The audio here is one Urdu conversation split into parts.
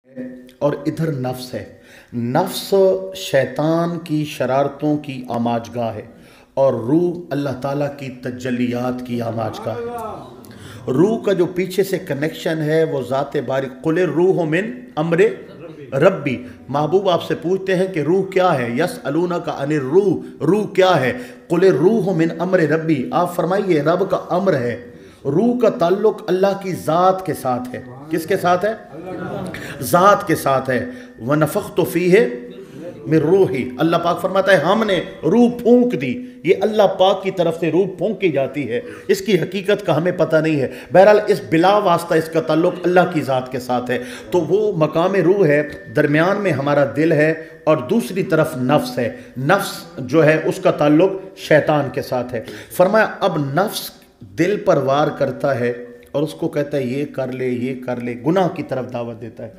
اور ادھر نفس ہے۔ نفس شیطان کی شرارتوں کی آماجگاہ ہے اور روح اللہ تعالیٰ کی تجلیات کی آماجگاہ ہے۔ روح کا جو پیچھے سے کنیکشن ہے وہ ذات باری قل الروح من امر ربی۔ محبوب آپ سے پوچھتے ہیں کہ روح کیا ہے، یسألونک عن الروح، روح کیا ہے؟ قل الروح من امر ربی، آپ فرمائیے رب کا امر ہے۔ روح کا تعلق اللہ کی ذات کے ساتھ ہے۔ کس کے ساتھ ہے؟ ذات کے ساتھ ہے۔ وَنَفَخْتُ فِيهِ مِن روحی، اللہ پاک فرماتا ہے ہم نے روح پھونک دی۔ یہ اللہ پاک کی طرف سے روح پھونکی جاتی ہے، اس کی حقیقت کا ہمیں پتہ نہیں ہے۔ بہرحال اس بلا واسطہ اس کا تعلق اللہ کی ذات کے ساتھ ہے۔ تو وہ مقام روح ہے، درمیان میں ہمارا دل ہے اور دوسری طرف نفس ہے۔ نفس جو ہے اس کا تعلق شیطان کے ساتھ ہے۔ فرمایا اب نفس دل پر وار کرتا ہے اور اس کو کہتا ہے یہ کر لے یہ کر لے، گناہ کی طرف دعوت دیتا ہے،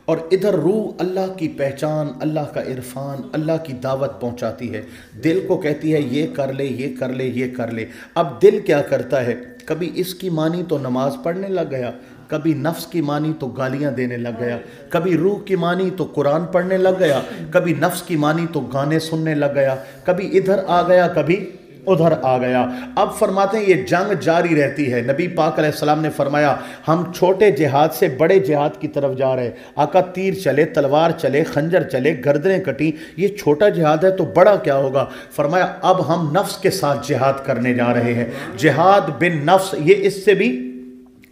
اور ادھر روح اللہ کی پہچان، اللہ کا عرفان، اللہ کی دعوت پہنچاتی ہے۔ دل کو کہتی ہے یہ کر لے یہ کر لے یہ کر لے۔ اب دل کیا کرتا ہے؟ کبھی اس کی مانی تو نماز پڑھنے لگ گیا، کبھی نفس کی مانی تو گالیاں دینے لگ گیا، کبھی روح کی مانی تو قرآن پڑھنے لگ گیا، کبھی نفس کی مانی تو گانے سننے لگ گیا، کبھی ادھر آ گیا کبھی ادھر آ گیا۔ اب فرماتے ہیں یہ جنگ جاری رہتی ہے۔ نبی پاک علیہ السلام نے فرمایا ہم چھوٹے جہاد سے بڑے جہاد کی طرف جا رہے ہیں۔ آقا تیر چلے، تلوار چلے، خنجر چلے، گردنیں کٹی، یہ چھوٹا جہاد ہے تو بڑا کیا ہوگا؟ فرمایا اب ہم نفس کے ساتھ جہاد کرنے جا رہے ہیں۔ جہاد بن نفس، یہ اس سے بھی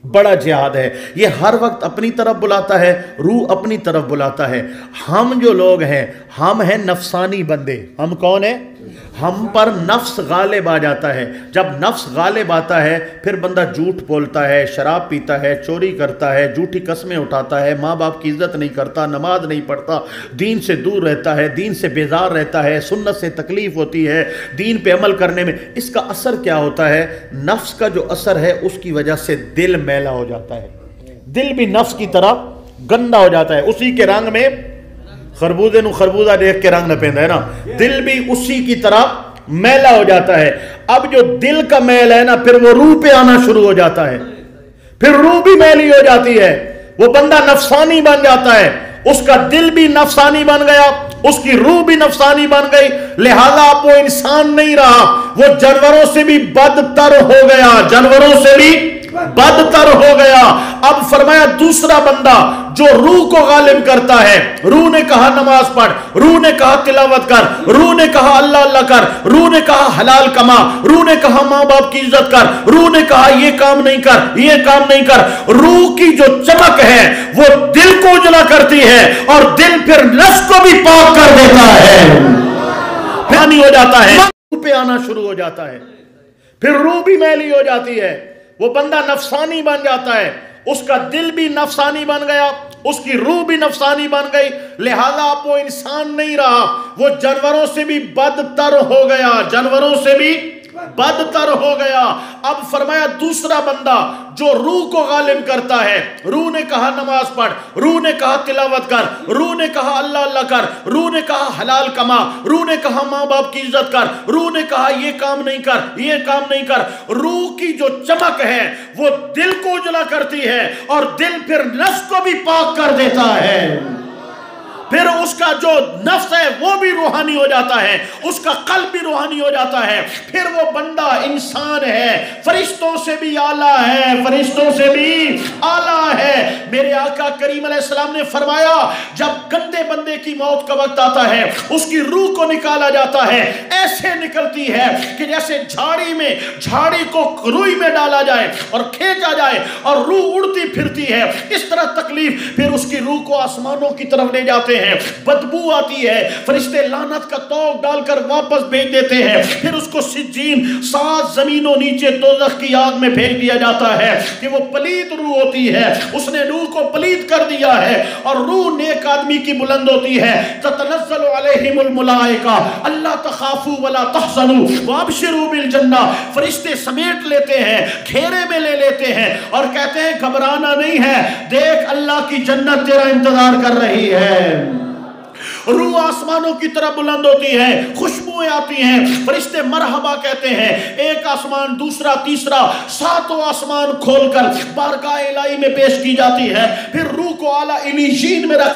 بڑا جہاد ہے۔ یہ ہر وقت اپنی طرف بلاتا ہے، روح اپنی طرف بلاتا ہے۔ ہم جو لوگ ہیں ہم ہیں نفسانی بندے۔ ہم کون ہیں؟ ہم پر نفس غالب آ جاتا ہے۔ جب نفس غالب آتا ہے پھر بندہ جھوٹ بولتا ہے، شراب پیتا ہے، چوری کرتا ہے، جھوٹی قسمیں اٹھاتا ہے، ماں باپ کی عزت نہیں کرتا، نماز نہیں پڑھتا، دین سے دور رہتا ہے، دین سے بیزار رہتا ہے، سنت سے تکلیف ہوتی ہے، دین پہ عمل کرنے میں۔ اس کا اثر کیا ہوتا ہے؟ نفس کا جو اثر ہے اس کی وجہ سے دل میلا ہو جاتا ہے، دل بھی نفس کی طرح گندا ہو جاتا ہے۔ اسی کے رنگ میں خربوزے نو خربوزہ دیکھ کے رنگ نہ پہندا ہے نا، دل بھی اسی کی طرح میلا ہو جاتا ہے۔ اب جو دل کا میل ہے نا پھر وہ روح پہ آنا شروع ہو جاتا ہے، پھر روح بھی میلی ہو جاتی ہے، وہ بندہ نفسانی بن جاتا ہے، اس کا دل بھی نفسانی بن گیا، اس کی روح بھی نفسانی بن گئی، لہذا اب وہ انسان نہیں رہا، وہ جانوروں سے بھی بدتر ہو گیا، جانوروں سے بھی بدتر ہو گیا۔ اب فرمایا دوسرا بندہ جو روح کو غالب کرتا ہے، روح نے کہا نماز پڑھ، روح نے کہا تلاوت کر، روح نے کہا اللہ اللہ کر، روح نے کہا حلال کما، روح نے کہا ماں باپ کی عزت کر، روح نے کہا یہ کام نہیں کر یہ کام نہیں کر۔ روح کی جو چمک ہے وہ دل کو اجلا کرتی ہے اور دل پھر نفس کو بھی پاک کر دیتا ہے، پانی ہو جاتا ہے، روح پہ آنا شروع ہو جاتا ہے، پھر روح بھی میلی ہو جاتی ہے، وہ بندہ نفسانی بن جاتا ہے، اس کا دل بھی نفسانی بن گیا، اس کی روح بھی نفسانی بن گئی، لہذا اب وہ انسان نہیں رہا، وہ جانوروں سے بھی بدتر ہو گیا، جانوروں سے بھی بدتر ہو گیا۔ اب فرمایا دوسرا بندہ جو روح کو غالب کرتا ہے، روح نے کہا نماز پڑھ، روح نے کہا تلاوت کر، روح نے کہا اللہ اللہ کر، روح نے کہا حلال کما، روح نے کہا ماں باپ کی عزت کر، روح نے کہا یہ کام نہیں کر یہ کام نہیں کر۔ روح کی جو چمک ہے وہ دل کو اجلا کرتی ہے اور دل پھر نفس کو بھی پاک کر دیتا ہے، پھر اس کا جو نفس ہے وہ بھی روحانی ہو جاتا ہے، اس کا قلب بھی روحانی ہو جاتا ہے، پھر وہ بندہ انسان ہے، فرشتوں سے بھی اعلیٰ ہے، فرشتوں سے بھی اعلیٰ ہے۔ میرے آقا کریم علیہ السلام نے فرمایا جب گندے بندے کی موت کا وقت آتا ہے اس کی روح کو نکالا جاتا ہے، ایسے نکلتی ہے کہ جیسے جھاڑی میں جھاڑی کو روئی میں ڈالا جائے اور کھینچا جائے اور روح اڑتی پھرتی ہے، اس طرح تکلیف۔ پھر اس کی روح کو آسمانوں کی طرف لے جاتے ہیں، بدبو آتی ہے، فرشتے لعنت کا توق ڈال کر واپس بھیج دیتے ہیں، پھر اس کو سجین 7 زمینوں نیچے دوزخ کی آگ میں بھیج دیا جاتا ہے کہ وہ پلید روح ہوتی ہے، اس نے روح کو پلید کر دیا ہے، اور روح نیک آدمی کی بلند ہوتی ہے۔ تتنزل علیہم الملائکہ اللہ تخافوا ولا تحزنوا وابشروا بالجنہ، فرشتے سمیٹ لیتے ہیں، گھیرے میں لے لیتے ہیں اور کہتے ہیں گھبرانا نہیں ہے، دیکھ اللہ کی جنت تیرا انتظار کر رہی ہے۔ روح آسمانوں کی طرف بلند ہوتی ہے، خوشبوئیں آتی ہیں، فرشتے مرحبا کہتے ہیں، ایک آسمان دوسرا تیسرا ساتوں آسمان کھول کر بارگاہ الہی میں پیش کی جاتی ہے، پھر روح کو اعلیٰ علیین میں رکھ